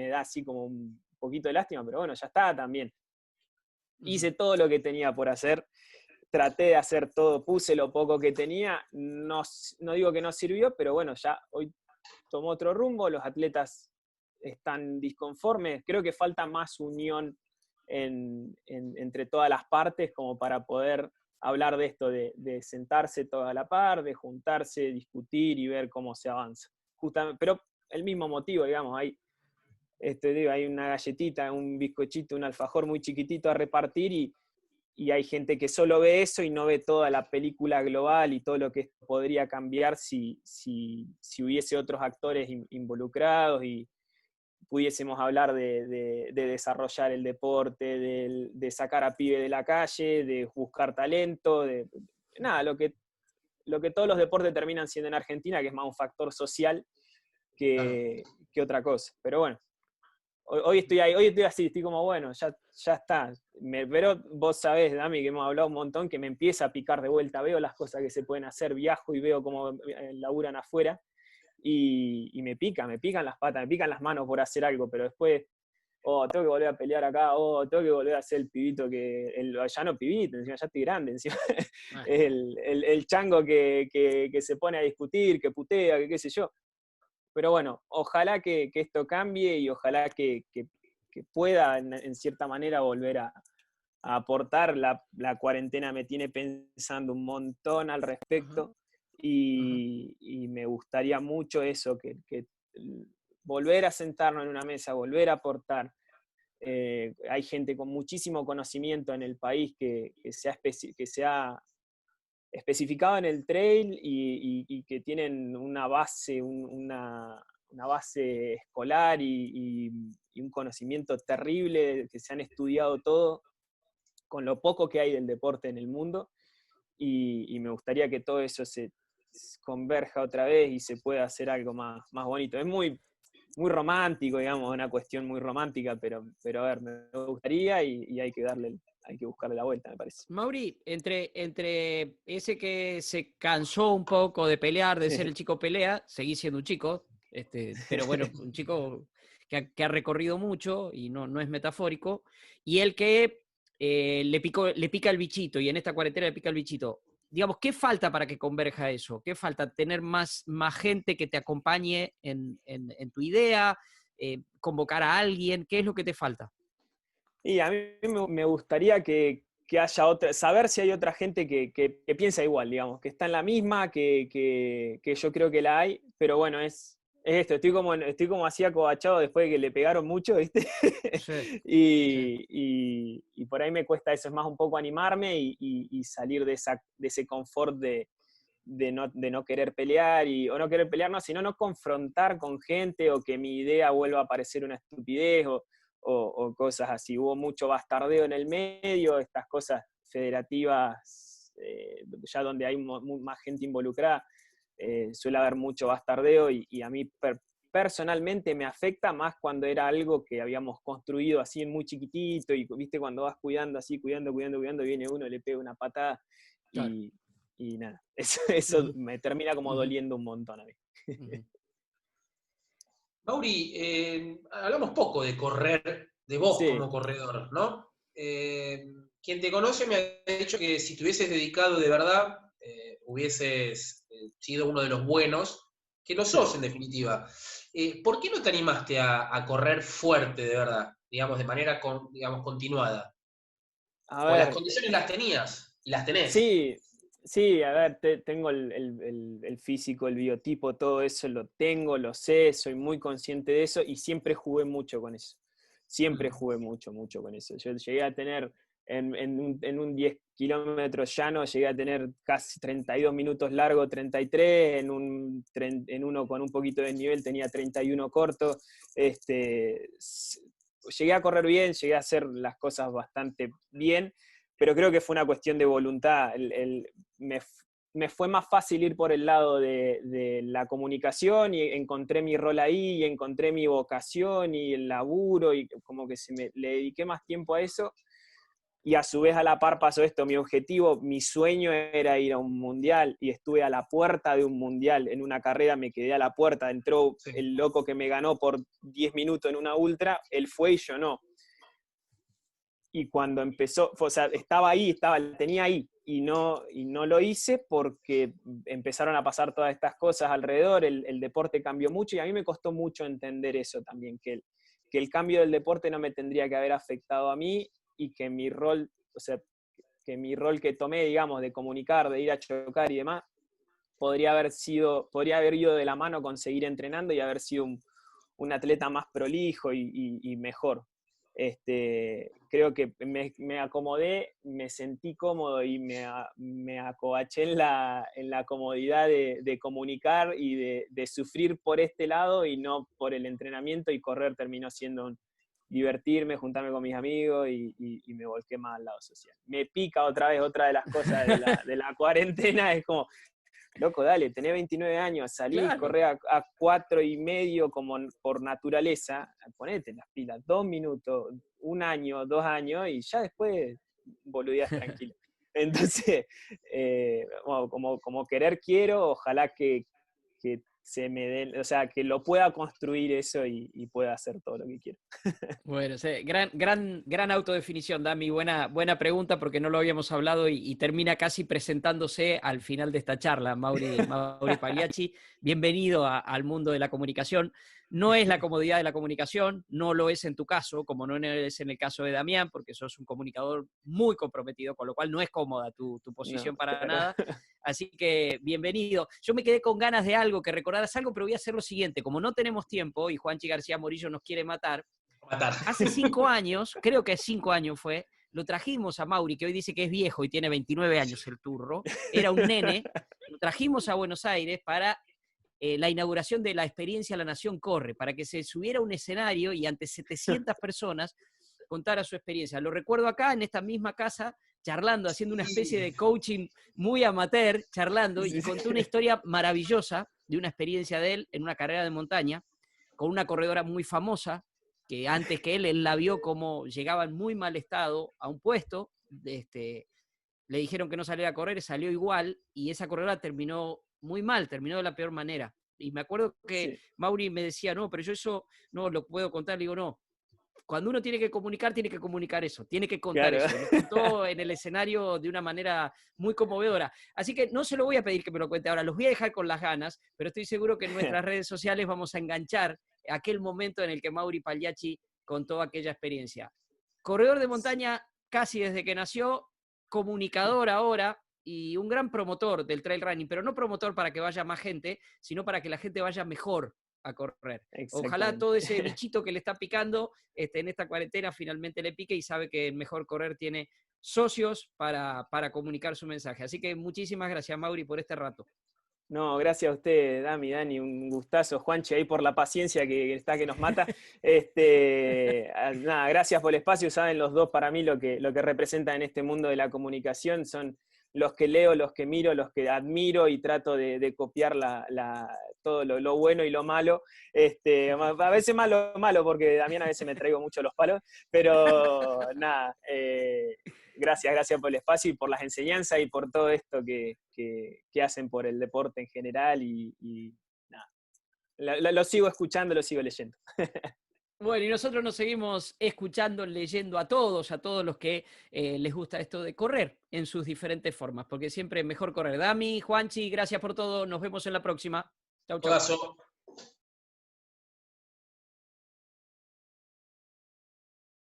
da así como un poquito de lástima, pero bueno, ya está también. Hice todo lo que tenía por hacer, traté de hacer todo, puse lo poco que tenía, no digo que no sirvió, pero bueno, ya hoy tomó otro rumbo, los atletas están disconformes, creo que falta más unión entre todas las partes como para poder hablar de esto, de sentarse toda a la par, de juntarse, discutir y ver cómo se avanza. Justamente, pero el mismo motivo, digamos, hay una galletita, un bizcochito, un alfajor muy chiquitito a repartir y hay gente que solo ve eso y no ve toda la película global y todo lo que podría cambiar si hubiese otros actores involucrados y pudiésemos hablar de desarrollar el deporte, de sacar a pibe de la calle, de buscar talento, nada, lo que todos los deportes terminan siendo en Argentina, que es más un factor social que otra cosa. Pero bueno, hoy estoy ahí, hoy estoy así, estoy como, bueno, ya está. Pero vos sabés, Dami, que hemos hablado un montón, que me empieza a picar de vuelta, veo las cosas que se pueden hacer, viajo y veo cómo laburan afuera, y me pican las patas, me pican las manos por hacer algo, pero después, tengo que volver a pelear acá, tengo que volver a ser el pibito ya no pibito, encima ya estoy grande, encima, el chango que se pone a discutir, que putea, que qué sé yo. Pero bueno, ojalá que esto cambie y ojalá que pueda en cierta manera volver a aportar. La cuarentena me tiene pensando un montón al respecto y me gustaría mucho eso, que volver a sentarnos en una mesa, volver a aportar. Hay gente con muchísimo conocimiento en el país que se ha especificado en el trail y que tienen una base, una base escolar y un conocimiento terrible, que se han estudiado todo, con lo poco que hay del deporte en el mundo, y me gustaría que todo eso se converja otra vez y se pueda hacer algo más bonito. Es muy romántico, digamos, una cuestión muy romántica, pero a ver, me gustaría y hay que buscarle la vuelta, me parece. Mauri, entre ese que se cansó un poco de pelear, de ser el chico pelea, seguís siendo un chico, pero bueno, un chico que ha recorrido mucho y no es metafórico, y el que le pica el bichito, y en esta cuarentena le pica el bichito. Digamos, ¿qué falta para que converja eso? ¿Qué falta? ¿Tener más gente que te acompañe en tu idea? ¿Convocar a alguien? ¿Qué es lo que te falta? Y a mí me gustaría que haya saber si hay otra gente que piensa igual, digamos, que está en la misma, que yo creo que la hay, pero bueno, es esto, estoy como así acobachado después de que le pegaron mucho, ¿viste? Sí. y por ahí me cuesta eso, es más un poco animarme y salir de ese confort de no querer pelear, o no querer pelear, no, sino no confrontar con gente o que mi idea vuelva a parecer una estupidez o cosas así. Hubo mucho bastardeo en el medio, estas cosas federativas, ya donde hay más gente involucrada, suele haber mucho bastardeo y a mí personalmente me afecta más cuando era algo que habíamos construido así en muy chiquitito y viste cuando vas cuidando así, cuidando, viene uno y le pega una patada Claro. y nada, eso me termina como doliendo un montón a mí. Mauri, hablamos poco de correr, de vos Sí. como corredor, ¿no? Quien te conoce me ha dicho que si te hubieses dedicado de verdad, hubieses sido uno de los buenos, que lo sos en definitiva. ¿Por qué no te animaste a correr fuerte de verdad, digamos, de manera continuada? A ¿O las ver, condiciones las tenías y las tenés? sí, a ver, tengo el físico, el biotipo, todo eso lo tengo, lo sé, soy muy consciente de eso y siempre jugué mucho con eso. Siempre jugué mucho con eso. Yo llegué a tener, en un 10 kilómetros llano, llegué a tener casi 32 minutos largo, 33, en uno con un poquito de nivel tenía 31 corto. Llegué a correr bien, llegué a hacer las cosas bastante bien, pero creo que fue una cuestión de voluntad. Me fue más fácil ir por el lado de la comunicación y encontré mi rol ahí y encontré mi vocación y el laburo y como que le dediqué más tiempo a eso y a su vez a la par pasó esto. Mi objetivo, mi sueño era ir a un mundial y estuve a la puerta de un mundial. En una carrera me quedé a la puerta, entró el loco que me ganó por 10 minutos en una ultra, él fue y yo no. Y cuando empezó, o sea, estaba ahí, tenía ahí, y no lo hice porque empezaron a pasar todas estas cosas alrededor, el deporte cambió mucho y a mí me costó mucho entender eso también, que el cambio del deporte no me tendría que haber afectado a mí y que mi rol, o sea, que mi rol que tomé, digamos, de comunicar, de ir a chocar y demás, podría haber ido de la mano con seguir entrenando y haber sido un atleta más prolijo y mejor. Creo que me acomodé, me sentí cómodo y me acobaché en la comodidad de comunicar y de sufrir por este lado y no por el entrenamiento, y correr terminó siendo divertirme, juntarme con mis amigos y me volqué más al lado social. Me pica otra vez, otra de las cosas de la cuarentena, es como, loco, dale, tenés 29 años, salís, Claro. corrés a 4,5 como por naturaleza, ponete las pilas, 2 minutos, 1 año, 2 años, y ya después boludeás tranquilo. Entonces, como querer quiero, ojalá que se me den, o sea, que lo pueda construir eso y pueda hacer todo lo que quiero. Bueno, sí, gran autodefinición, Dami. Buena pregunta, porque no lo habíamos hablado y termina casi presentándose al final de esta charla. Mauri Pagliacci, bienvenido al mundo de la comunicación. No es la comodidad de la comunicación, no lo es en tu caso, como no es en el caso de Damián, porque sos un comunicador muy comprometido, con lo cual no es cómoda tu posición No, para claro. nada. Así que bienvenido. Yo me quedé con ganas de algo, que recordaras algo, pero voy a hacer lo siguiente. Como no tenemos tiempo y Juanchi García Morillo nos quiere matar, hace 5 años, creo que 5 años fue, lo trajimos a Mauri, que hoy dice que es viejo y tiene 29 años el turro, era un nene, lo trajimos a Buenos Aires para la inauguración de la experiencia La Nación Corre, para que se subiera a un escenario y ante 700 personas contara su experiencia. Lo recuerdo acá, en esta misma casa, charlando, haciendo una especie de coaching muy amateur, charlando, y contó una historia maravillosa de una experiencia de él en una carrera de montaña, con una corredora muy famosa, que antes que él la vio como llegaba en muy mal estado a un puesto, le dijeron que no saliera a correr, salió igual, y esa corredora terminó muy mal, terminó de la peor manera. Y me acuerdo que Mauri me decía, no, pero yo eso no lo puedo contar. Le digo, no, cuando uno tiene que comunicar eso, tiene que contar Claro. eso. Lo contó en el escenario de una manera muy conmovedora. Así que no se lo voy a pedir que me lo cuente ahora, los voy a dejar con las ganas, pero estoy seguro que en nuestras redes sociales vamos a enganchar aquel momento en el que Mauri Pagliacci contó aquella experiencia. Corredor de montaña casi desde que nació, comunicador ahora y un gran promotor del trail running, pero no promotor para que vaya más gente, sino para que la gente vaya mejor a correr. Ojalá todo ese bichito que le está picando en esta cuarentena finalmente le pique y sabe que el Mejor Correr tiene socios para comunicar su mensaje. Así que muchísimas gracias, Mauri, por este rato. No, gracias a usted, Dani, un gustazo, Juanchi, ahí por la paciencia que nos mata. Nada, gracias por el espacio, saben los dos para mí lo que representan en este mundo de la comunicación, son los que leo, los que miro, los que admiro y trato de copiar todo lo bueno y lo malo. A veces malo, porque Damián a veces me traigo mucho los palos, pero nada, gracias por el espacio y por las enseñanzas y por todo esto que hacen por el deporte en general y nada. Lo sigo escuchando, lo sigo leyendo. Bueno, y nosotros nos seguimos escuchando, leyendo a todos los que les gusta esto de correr en sus diferentes formas, porque siempre es mejor correr. Dami, Juanchi, gracias por todo. Nos vemos en la próxima. Chau, chau.